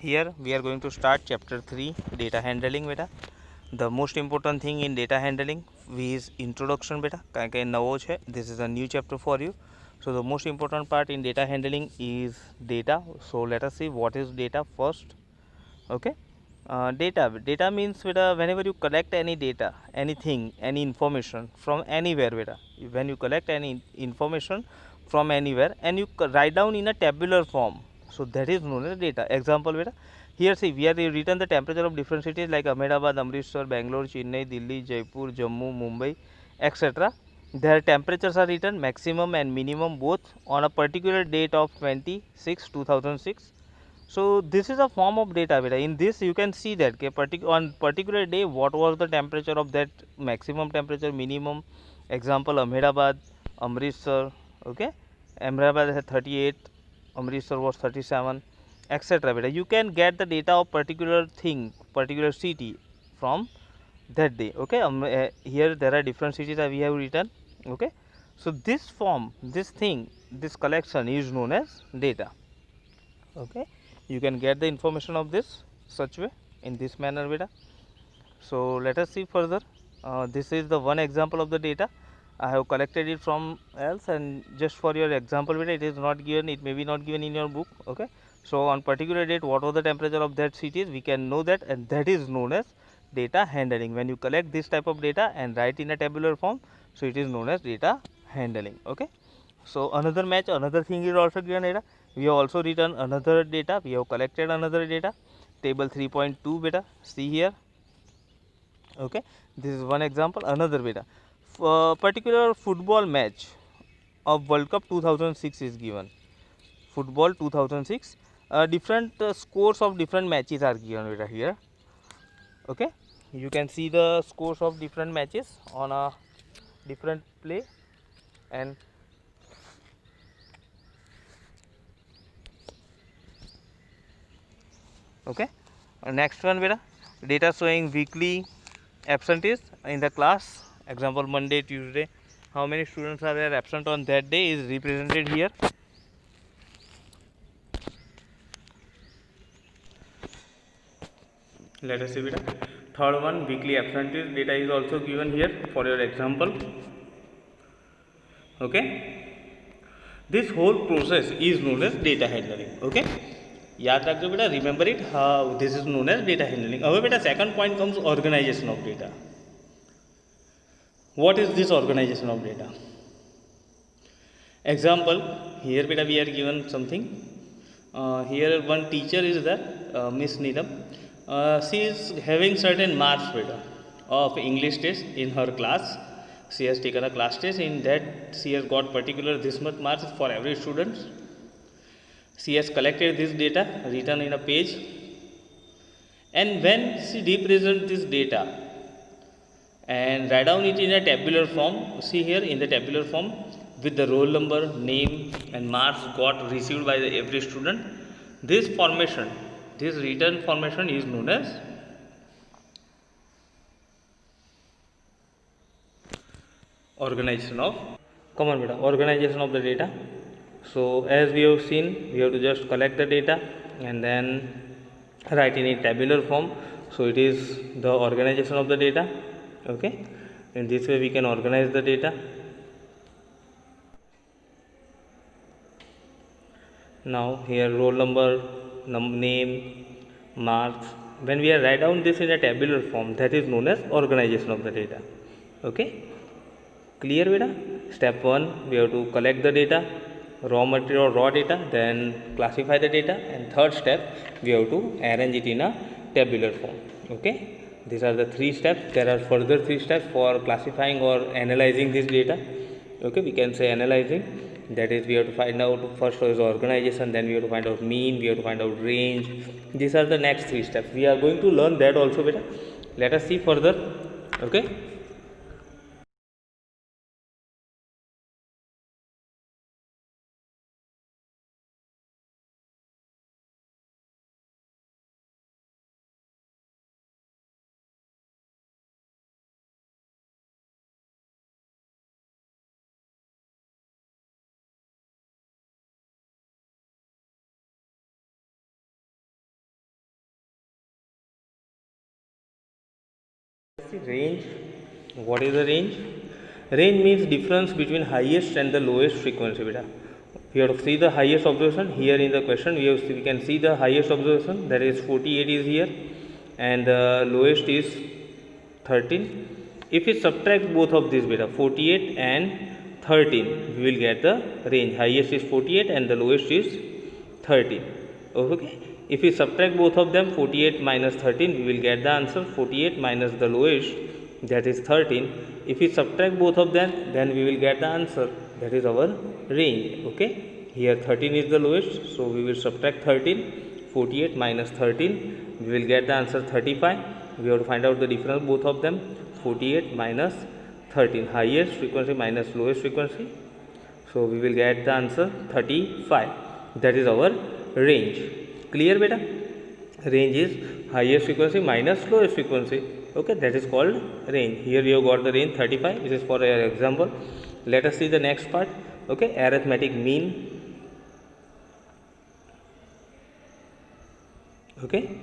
Here we are going to start chapter 3, data handling beta. The most important thing in data handling is introduction beta. કારણ કે નવો છે, this is a new chapter for you. So the most important part in data handling is data. So let us see what is data first. Okay, data means beta, whenever you collect any data, anything, any information from anywhere beta, when you collect any information from anywhere and you write down in a tabular form, so that is known as data. Example beta, here see we are written the temperature of different cities like Ahmedabad, Amritsar, Bangalore, Chennai, Delhi, Jaipur, Jammu, Mumbai, etc. Their temperatures are written maximum and minimum both on a particular date of 26 2006. So this is a form of data beta. In this you can see that on particular day what was the temperature of that maximum temperature, minimum. Example Ahmedabad, Amritsar. Okay, Ahmedabad had 38, Amritsar was 37, etc. beta. You can get the data of particular thing, particular city from that day. Okay, here there are different cities that we have written. Okay, so this form, this thing, this collection is known as data. Okay, you can get the information of this such way, in this manner beta. So let us see further. This is the one example of the data. I have collected it from else, and just for your example beta, it is not given, it may be not given in your book. Okay, so on particular date what was the temperature of that cities, we can know that, and that is known as data handling. When you collect this type of data and write in a tabular form, so it is known as data handling. Okay, so another match, another thing is also given data. We have also written another data, we have collected another data, table 3.2 beta. See here. Okay, this is one example. Another beta, particular football match of World Cup 2006 is given. Football 2006, different scores of different matches are given beta here. Okay, you can see the scores of different matches on a different play. And okay, next one beta, data showing weekly absentees in the class. Example Monday, Tuesday, how many students are there absent on that day is represented here. Let us see beta. Third one, weekly absentees data is also given here for your example. Okay, this whole process is known as data handling. Okay, याद रखो बेटा, remember it, how this is known as data handling. अब बेटा second point comes organization of data. What is this organization of data? Example, here beta we are given something. Here one teacher is there, Miss Neelam. She is having certain marks beta of English test in her class. She has taken a class test, in that she has got particular this much marks for every student. She has collected this data, written in a page, and when she represents this data and write down it in a tabular form, see here in the tabular form with the roll number, name and marks got received by every student, this formation, this written formation is known as organization of, come on beta, organization of the data. So as we have seen, we have to just collect the data and then write in a tabular form. So it is the organization of the data. Okay, in this way we can organize the data. Now here roll number, name, marks, when we are write down this in a tabular form, that is known as organization of the data. Okay, clear beta? Step 1, we have to collect the data, raw material, raw data, then classify the data, and third step we have to arrange it in a tabular form. Okay, these are the 3 steps. There are further 3 steps for classifying or analyzing this data. Okay, we can say analyzing, that is we have to find out first is organization, then we have to find out mean, we have to find out range. These are the next 3 steps. We are going to learn that also beta. Let us see further. Okay. see range. What is the range? Range means difference between highest and the lowest frequency beta. We have to see the highest observation here in the question. We can see the highest observation, that is 48 is here, and the lowest is 13. If we subtract both of these beta, 48 and 13, we will get the range. Highest is 48 and the lowest is 13. Okay. If we subtract both of them, 48 minus 13, we will get the answer 48 minus the lowest, that is 13. If we subtract both of them, then we will get the answer, that is our range. Okay, here 13 is the lowest, so we will subtract 13. 48 minus 13, we will get the answer 35. We have to find out the difference both of them. 48 minus 13, highest frequency minus lowest frequency, so we will get the answer 35. That is our range. Clear beta? Range is highest frequency minus lowest frequency. Okay, that is called range. Here we have got the range 35. This is for an example. Let us see the next part. Okay, arithmetic mean. Okay,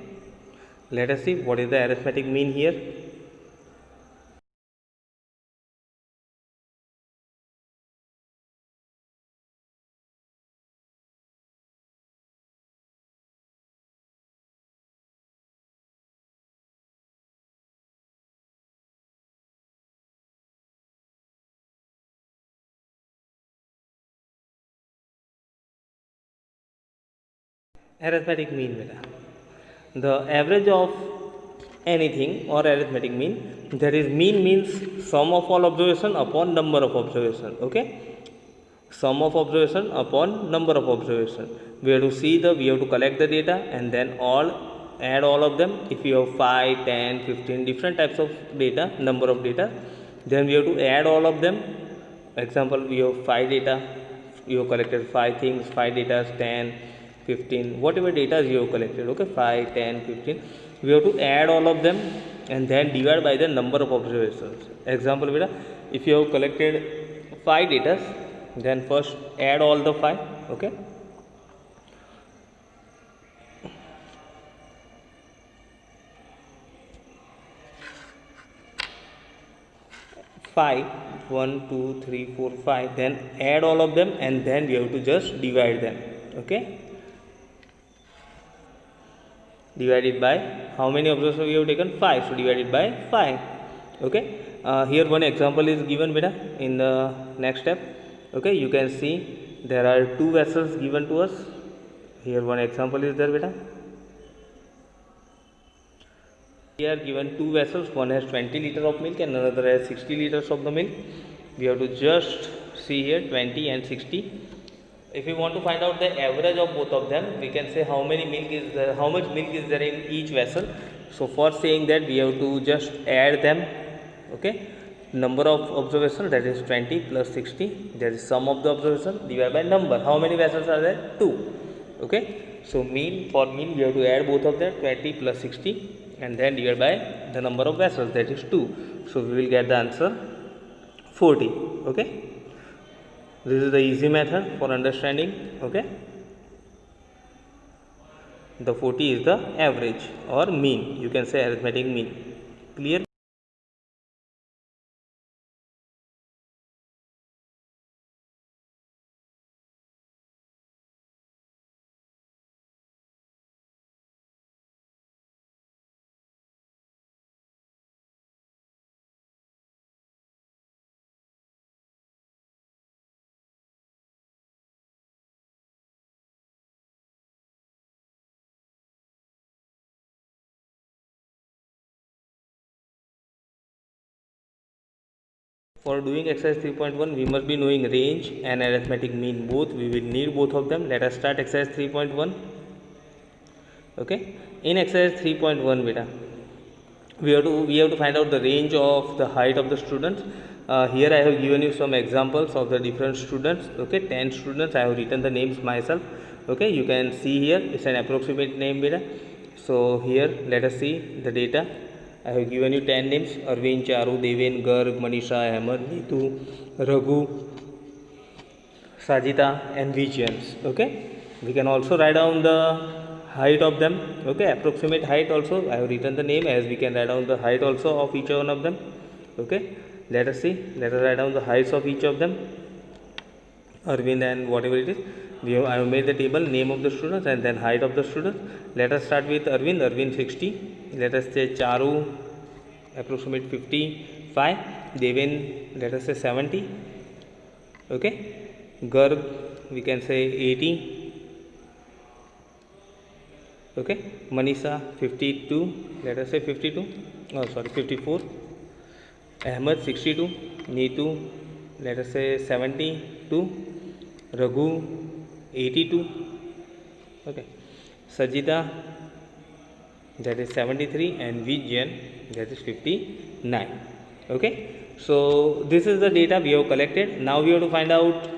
let us see what is the arithmetic mean here. Arithmetic mean beta. The average of anything or arithmetic mean, that is mean means sum of all observation upon number of observation. Okay, sum of observation upon number of observation. We have to collect the data and then add all of them. If you have 5, 10, 15 different types of data, number of data, then we have to add all of them. Example, we have 5 data, you have collected 5 things, 5 data, 10, 15, whatever data you have collected. Okay, 5, 10, 15, we have to add all of them and then divide by the number of observations. Example beta, if you have collected 5 data, then first add all the 5. Okay, five, 1, 2, 3, 4, 5, then add all of them and then we have to just divide them. Okay, divided by how many observations we have taken? 5, so divided by 5. Okay, here one example is given beta in the next step. Okay, you can see there are 2 vessels given to us. Here one example is there beta. Here given 2 vessels, one has 20 liters of milk and another has 60 liters of the milk. We have to just see here 20 and 60. If we want to find out the average of both of them, we can say how much milk is there in each vessel. So for saying that, we have to just add them. Okay, number of observations, that is 20 plus 60, that is sum of the observation divided by number. How many vessels are there? 2. Okay, so for mean we have to add both of them, 20 plus 60, and then divide by the number of vessels, that is 2. So we will get the answer 40. Okay, this is the easy method for understanding. Okay, the 40 is the average or mean, you can say arithmetic mean. Clear? For doing exercise 3.1, we must be knowing range and arithmetic mean both. We will need both of them. Let us start exercise 3.1. Okay, in exercise 3.1 beta, we have to find out the range of the height of the students. Here I have given you some examples of the different students. Okay, 10 students. I have written the names myself. Okay, you can see here it's an approximate name beta. So here let us see the data. I have given you 10 names: Arvind, Charu, Deven, Garg, Manisha, Ahmed, Neetu, Raghu, Sajita and Vijayans. Okay, we can also write down the height of them. Okay, approximate height also I have written the name, as we can write down the height also of each one of them. Okay, let us see, let us write down the heights of each of them, Arvind and whatever it is. I have made the table, name of the students and then height of the students. Let us start with Arvind 60. Let us say Charu approximate 55. Devin, let us say 70. Okay, Garg, we can say 80. Okay, Manisha 52, let us say 52, oh sorry 54. Ahmed 62, Neetu let us say 72, Raghu 82. Okay, Sajida that is 73 and Vijay that is 59. Okay, so this is the data we have collected. Now we have to find out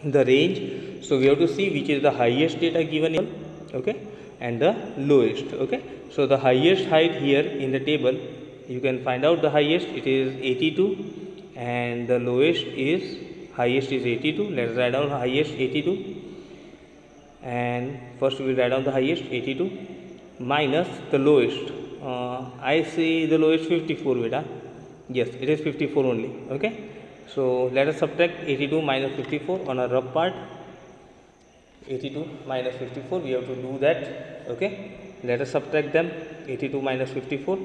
the range. So we have to see which is the highest data given, okay, and the lowest. Okay, so the highest height here in the table, you can find out the highest, it is 82, and the lowest is highest is 82. Let's write down highest 82, and first we will write down the highest 82 minus the lowest. I see the lowest 54 beta. Yes, it is 54 only. Okay, so let us subtract 82 minus 54 on a rough part. 82 minus 54, we have to do that. Okay, let us subtract them. 82 minus 54,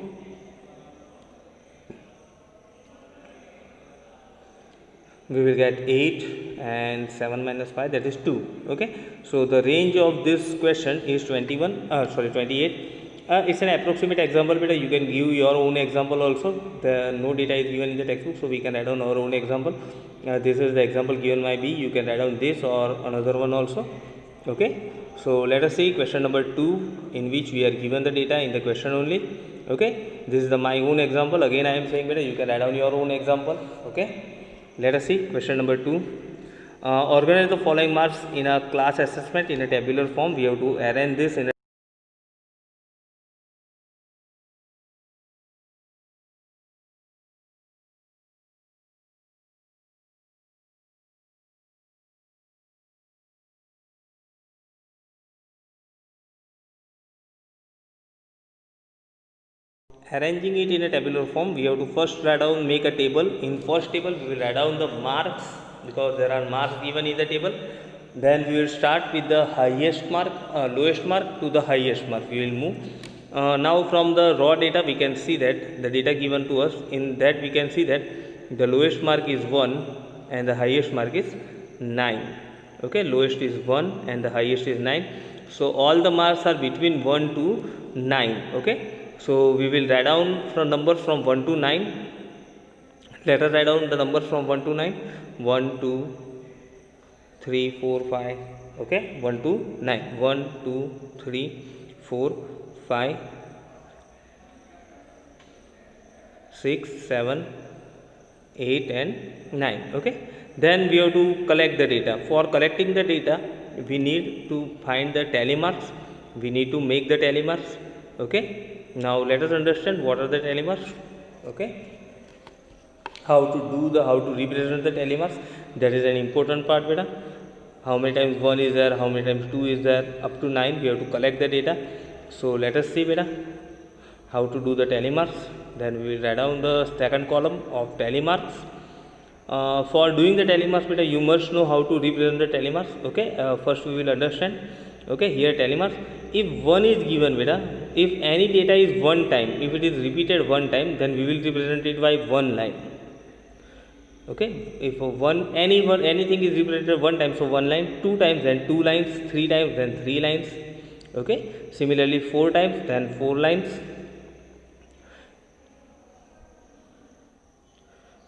we will get 8, and 7 minus 5, that is 2. Okay, so the range of this question is 28. It's an approximate example, but you can give your own example also. No data is given in the textbook, so we can write down our own example. This is the example given by B. You can write down this or another one also. Okay, so let us see question number 2, in which we are given the data in the question only. Okay, this is my own example. Again I am saying that you can write down your own example. Okay, let us see question number 2. Organize the following marks in a class assessment in a tabular form. We have to arrange this in a arranging it in a tabular form. We have to first write down, make a table. In first table we will write down the marks, because there are marks given in the table. Then we will start with the highest mark, lowest mark to the highest mark. We will move. Now from the raw data we can see that the data given to us, in that we can see that the lowest mark is 1 and the highest mark is 9. Okay, lowest is 1 and the highest is 9. So all the marks are between 1 to 9. Okay, so we will write down from numbers from 1 to 9. Let us write down the numbers from 1 to 9. 1, 2, 3, 4, 5. Okay, 1 to 9. 1, 2, 3, 4, 5, 6, 7, 8 and 9. Okay, then we have to collect the data. For collecting the data, we need to find the tally marks. We need to make the tally marks. Okay, now let us understand what are the tally marks. Okay, how to represent the tally marks. That is an important part, beta. How many times 1 is there, how many times 2 is there, up to 9 we have to collect the data. So let us see, beta, how to do the tally marks. Then we will write down the second column of tally marks. For doing the tally marks, beta, you must know how to represent the tally marks. Okay, first we will understand. Okay, here tally marks. If 1 is given, beta, if any data is one time, if it is repeated one time, then we will represent it by one line. Okay, if anything is represented one time, so one line, 2 times, then 2 lines, 3 times, then 3 lines. Okay, similarly 4 times, then 4 lines.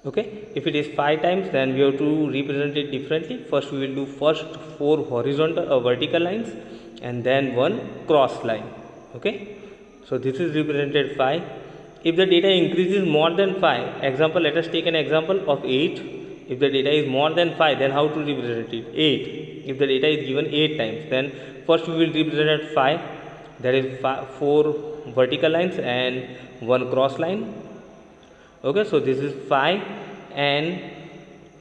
Okay, if it is 5 times, then we have to represent it differently. First we will do first 4 horizontal vertical lines and then one cross line. Okay, so this is represented 5. If the data increases more than 5, example, let us take an example of 8. If the data is more than 5, then how to represent it? 8. If the data is given 8 times, then first we will represent 5, that is 4 vertical lines and one cross line. Okay, so this is 5, and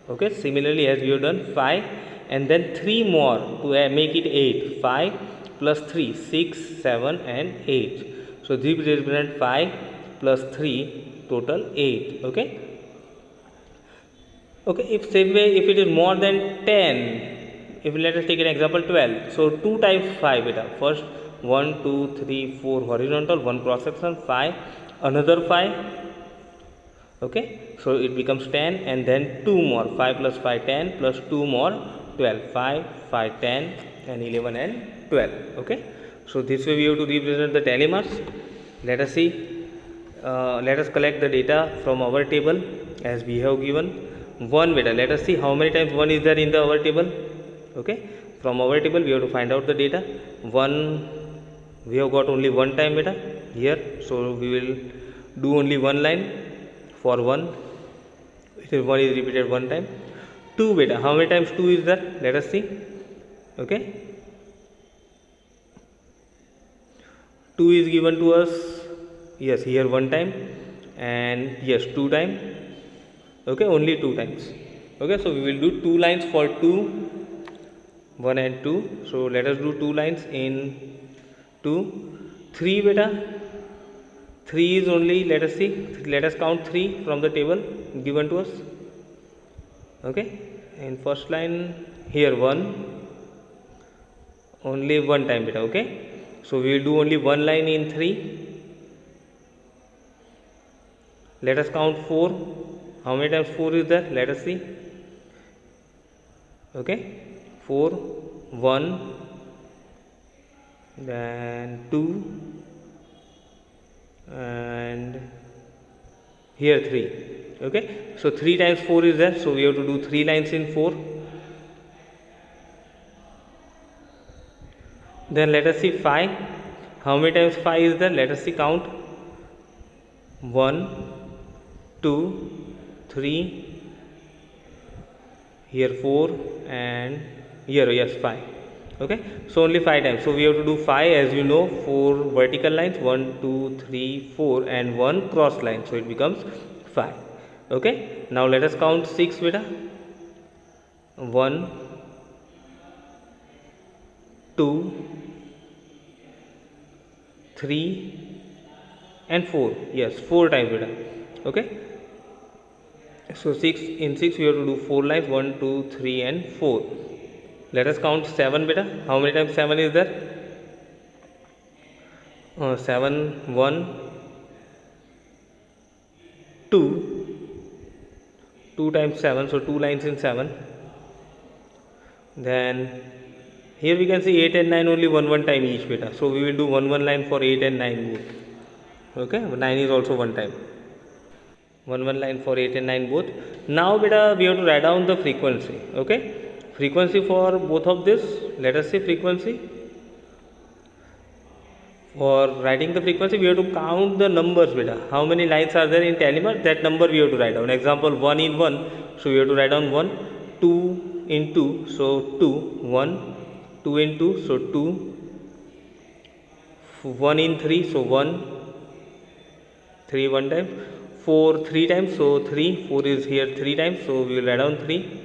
okay, similarly as we have done 5 and then 3 more to make it 8. 5, plus 3, 6, 7 and 8. So this represent 5 plus 3, total 8. Okay. Okay, if same way, if it is more than 10, if let us take an example 12. So 2 times 5 beta. First 1, 2, 3, 4 horizontal, 1 cross section, 5, another 5. Okay, so it becomes 10 and then 2 more, 5 plus 5, 10 plus 2 more, 12, 5, 5, 10 and 11 and 12. Okay, so this way we have to represent the tally marks. Let us see, let us collect the data from our table as we have given 1 beta. Let us see how many times 1 is there in our table. Okay, from our table we have to find out the data. 1 we have got only 1 time beta here, so we will do only one line for 1. It is 1 is repeated 1 time. 2 beta, how many times 2 is there? Let us see. Okay, 2 is given to us, yes, here 1 time and yes 2 time. Okay, only 2 times. Okay, so we will do 2 lines for 2, 1 and 2. So let us do 2 lines in 2. 3 beta, 3 is only, let us see, let us count 3 from the table given to us. Okay, in first line here 1, only 1 time beta. Okay, so we will do only one line in 3. Let us count 4. How many times 4 is there? Let us see. Okay, 4, 1, then 2 and here 3. Okay, so 3 times 4 is there, so we have to do 3 lines in 4. Then let us see 5. How many times 5 is there? Let us see, count 1, 2, 3, here 4 and here yes 5. Okay, so only 5 times, so we have to do 5, as you know, 4 vertical lines, 1, 2, 3, 4 and 1 cross line, so it becomes 5. Okay, now let us count 6 beta. 1, 2, 3 and 4, yes 4 times beta. Okay, so 6 in 6 we have to do 4 lines, 1, 2, 3 and 4. Let us count 7 beta. How many times 7 is there? 7, 1, 2, 2 times 7, so 2 lines in 7. Then here we can see 8 and 9 only 1 time each beta, so we will do one line for 8 and 9 both. Okay, 9 is also 1 time, one line for 8 and 9 both. Now beta we have to write down the frequency. Okay, frequency for both of this. Let us see frequency. For writing the frequency we have to count the numbers beta. How many lines are there in tally mark? That number we have to write down. Example 1 in 1, so we have to write down 1. 2 in 2, so 2, 1. 2 in 2, so 2. 1 in 3, so 1. 3 1 time. 4 3 times, so 3. 4 is here 3 times, so we will write down 3.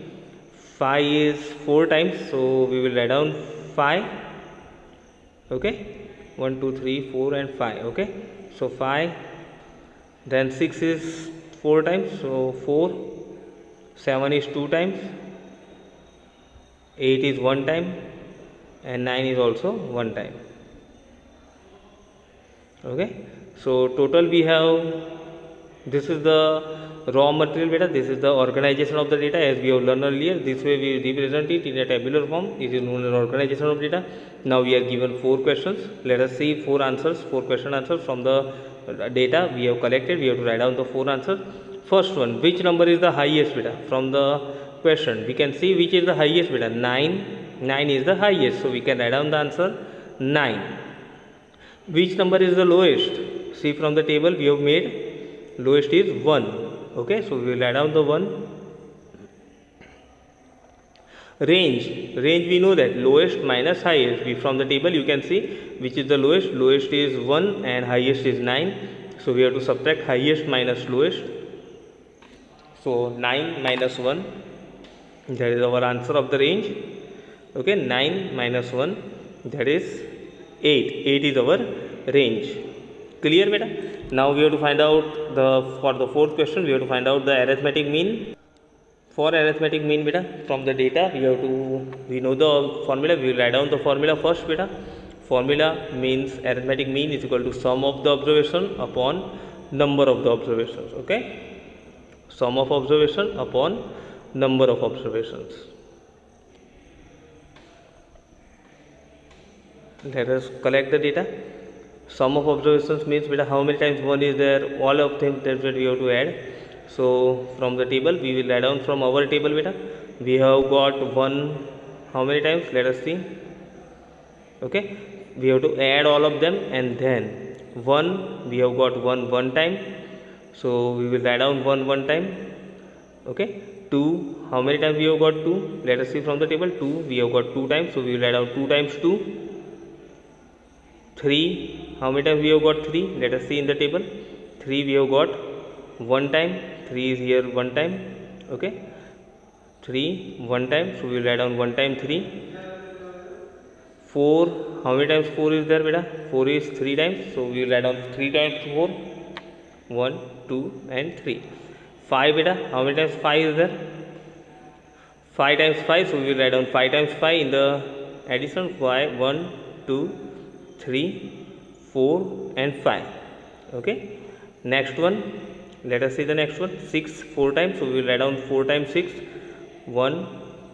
5 is 4 times, so we will write down 5. Okay, 1 2 3 4 and 5. Okay, so 5. Then 6 is 4 times, so 4. 7 is 2 times. 8 is 1 time and 9 is also 1 time. Okay, so total we have, this is the raw material data, this is the organization of the data as we have learned earlier. This way we represent it in a tabular form. It is known as organization of data. Now we are given 4 questions. Let us see 4 answers, 4 question answers from the data we have collected. We have to write down the 4 answers. First one, which number is the highest beta? From the question we can see which is the highest beta. 9 is the highest, so we can write down the answer 9. Which number is the lowest? See, from the table we have made, lowest is 1. Okay, so we will write down the 1. Range we know that lowest minus highest. From the table you can see which is the lowest. Lowest is 1 and highest is 9, so we have to subtract highest minus lowest. So 9 minus 1, that is our answer of the range. Okay, 9 minus 1, that is 8 is our range. Clear beta? Now we have to find out for the fourth question we have to find out the arithmetic mean. For arithmetic mean beta, from the data we know the formula. We will write down the formula first beta. Formula means arithmetic mean is equal to sum of the observation upon number of the observations. Okay, sum of observation upon number of observations. Let us collect the data. Sum of observations means beta how many times 1 is there, all of them that we have to add. So from the table we will write down from our table beta. We have got 1 how many times, let us see. Okay, we have to add all of them, and then 1 we have got 1 time, so we will write down 1 time. Okay, 2 how many times we have got 2, let us see from the table. 2 we have got 2 times, so we will write down 2 times 2. 3 how many times we have got 3, let us see in the table. 3 we have got 1 time, 3 is here 1 time. Okay, 3 1 time, so we will write down 1 time 3. 4 how many times 4 is there beta, 4 is 3 times, so we will write down 3 times 4, 1 2 and 3. 5 beta how many times 5 is there, 5 times 5, so we will write down 5 times 5 in the addition. 5 1 2 3 4 and 5. Okay, next one, let us see the next one. 6 4 times, so we will write down 4 times 6, 1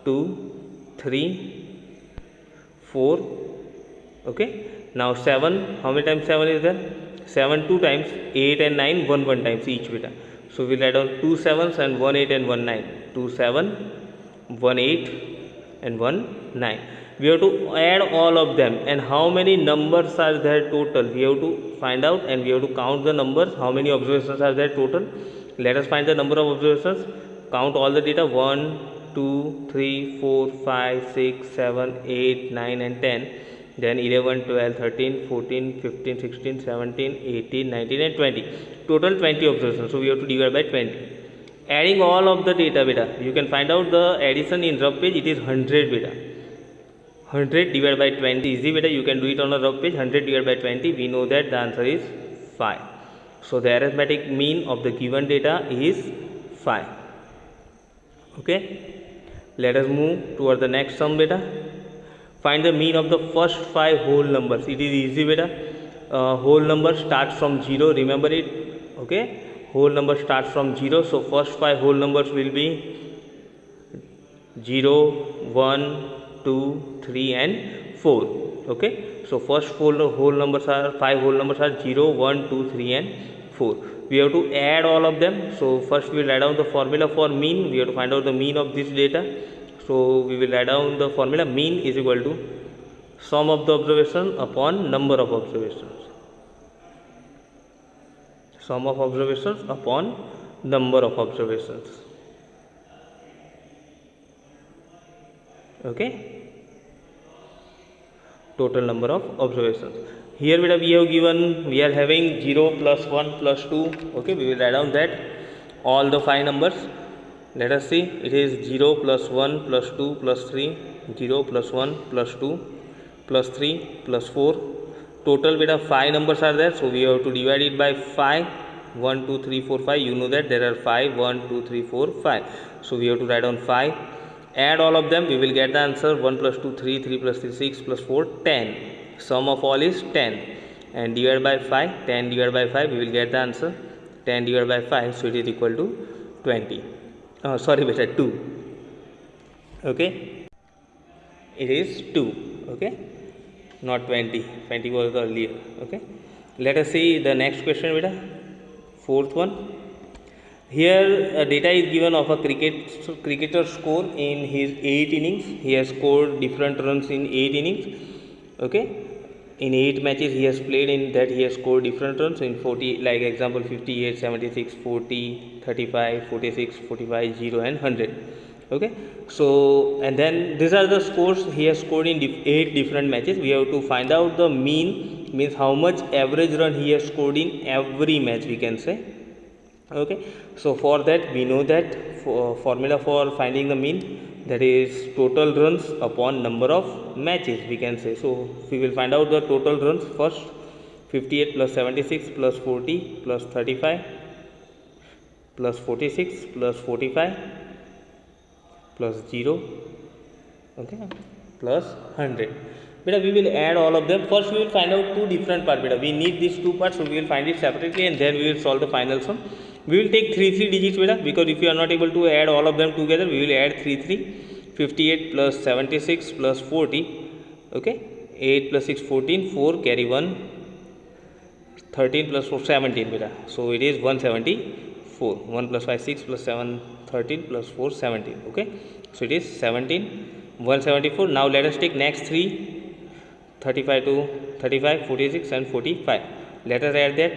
2 3 4. Okay, now 7 how many times 7 is there, 7 2 times, 8 and 9 1 times each beta, so we will write down 2 7s and 1 8 and 1 9. 2 7 1 8 and 1 9. We have to add all of them, and how many numbers are there total we have to find out, and we have to count the numbers, how many observations are there total. Let us find the number of observations, count all the data. 1 2 3 4 5 6 7 8 9 and 10, then 11 12 13 14 15 16 17 18 19 and 20. Total 20 observations, so we have to divide by 20. Adding all of the data beta, you can find out the addition in rough page. It is 100 beta. 100 divided by 20 easy beta, you can do it on a rough page. 100 divided by 20, we know that the answer is 5. So the arithmetic mean of the given data is 5. Okay, let us move toward the next sum beta. Find the mean of the first 5 whole numbers. It is easy beta. Whole number starts from 0, remember it. Okay, whole number starts from 0, so first 5 whole numbers will be 0 1 2 3 and 4. Okay, so first whole numbers are 5 whole numbers are 0 1 2 3 and 4. We have to add all of them, so first we will write down the formula for mean. We have to find out the mean of this data, so we will write down the formula. Mean is equal to sum of the observation upon number of observations. Sum of observations upon number of observations. Okay, total number of observations. Here we have given, we are having 0 plus 1 plus 2. Okay, we will write down that all the 5 numbers. Let us see, it is 0 plus 1 plus 2 plus 3, 0 plus 1 plus 2 plus 3 plus 4. Total beta 5 numbers are there, so we have to divide it by 5. 1 2 3 4 5, you know that there are 5, 1 2 3 4 5, so we have to write down 5. Add all of them, we will get the answer. 1 plus 2 3, 3 plus 3 6 plus 4 10. Sum of all is 10, and divide by 5. 10 divided by 5, we will get the answer. 10 divided by 5, so it is equal to 20. Sorry beta, 2. Okay, it is 2. Okay, not 20. 20 was earlier. Okay, let us see the next question beta. Fourth one. Here data is given of a cricketer score in his 8 innings. He has scored different runs in 8 innings. Okay, in 8 matches he has played, in that he has scored different runs in 40, like example 58, 76, 40, 35, 46, 45, 0 and 100. Okay, so and then these are the scores he has scored in 8 different matches. We have to find out the mean, means how much average run he has scored in every match, we can say. Okay, so for that we know that formula for finding the mean. that is total runs upon number of matches, we can say. So we will find out the total runs first. 58 plus 76 plus 40 plus 35 plus 46 plus 45 plus 0, okay, plus 100. Beta, we will add all of them. First we will find out two different parts. Beta, we need these two parts, so we will find it separately and then we will solve the final sum. We will take 3 digits, beta, because if you are not able to add all of them together, we will add 3. 58 plus 76 plus 40, okay, 8 plus 6 14, 4 carry 1, 13 plus 4 17, beta. So it is 174. 1 plus 5 6 plus 7 13 plus 4 17, okay. So it is 17, 174. Now let us take next 3, 35 to 35, 46 and 45. Let us add that.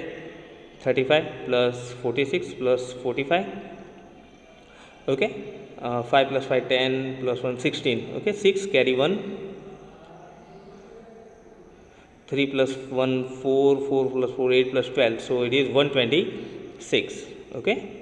35 plus 46 plus 45, okay. 5 plus 5 10 plus 1 16, okay. 6 carry 1, 3 plus 1 4, 4 plus 4 8 plus 12, so it is 126, okay.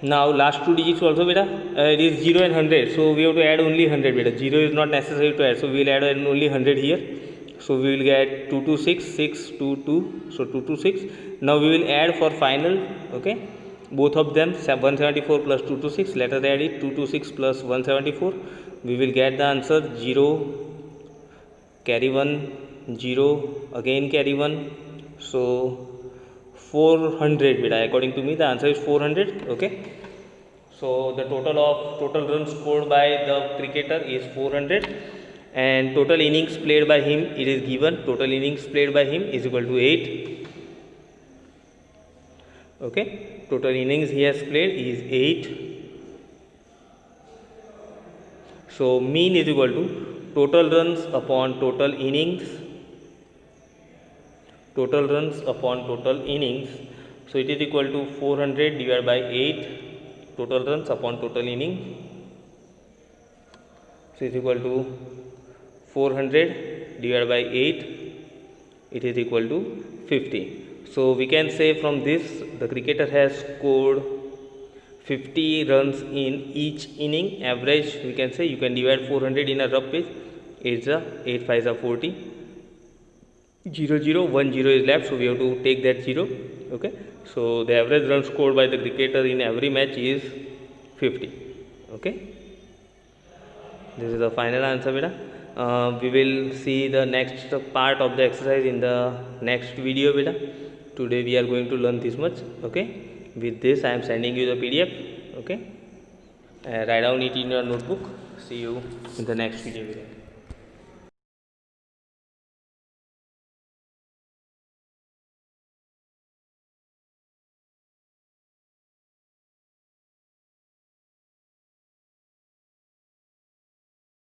Now last two digits also, beta, it is 0 and 100, so we have to add only 100, beta. 0 is not necessary to add, so we will add only 100 here. So we will get 226 6 2 2, so 226. Now we will add for final, okay, both of them. 174 plus 226, let us add it. 226 plus 174, we will get the answer 0 carry 1 0 again carry 1, so 400, beta. According to me the answer is 400, okay. So the total runs scored by the cricketer is 400, and total innings played by him, it is given. Total innings played by him is equal to 8, okay. Total innings he has played is 8. So mean is equal to total runs upon total innings, total runs upon total innings. So it is equal to 400 divided by 8, total runs upon total innings. So it is equal to 400 divided by 8, it is equal to 50. So we can say from this the cricketer has scored 50 runs in each inning. Average, we can say, you can divide 400 in a rough page. 8 5 are 40. 0 0 1 0 is left, so we have to take that 0, okay. So the average run scored by the cricketer in every match is 50, okay. This is the final answer, beta. We will see the next part of the exercise in the next video, beta. Today we are going to learn this much, okay. With this I am sending you the PDF, okay. Write down it in your notebook. See you in the next video, beta.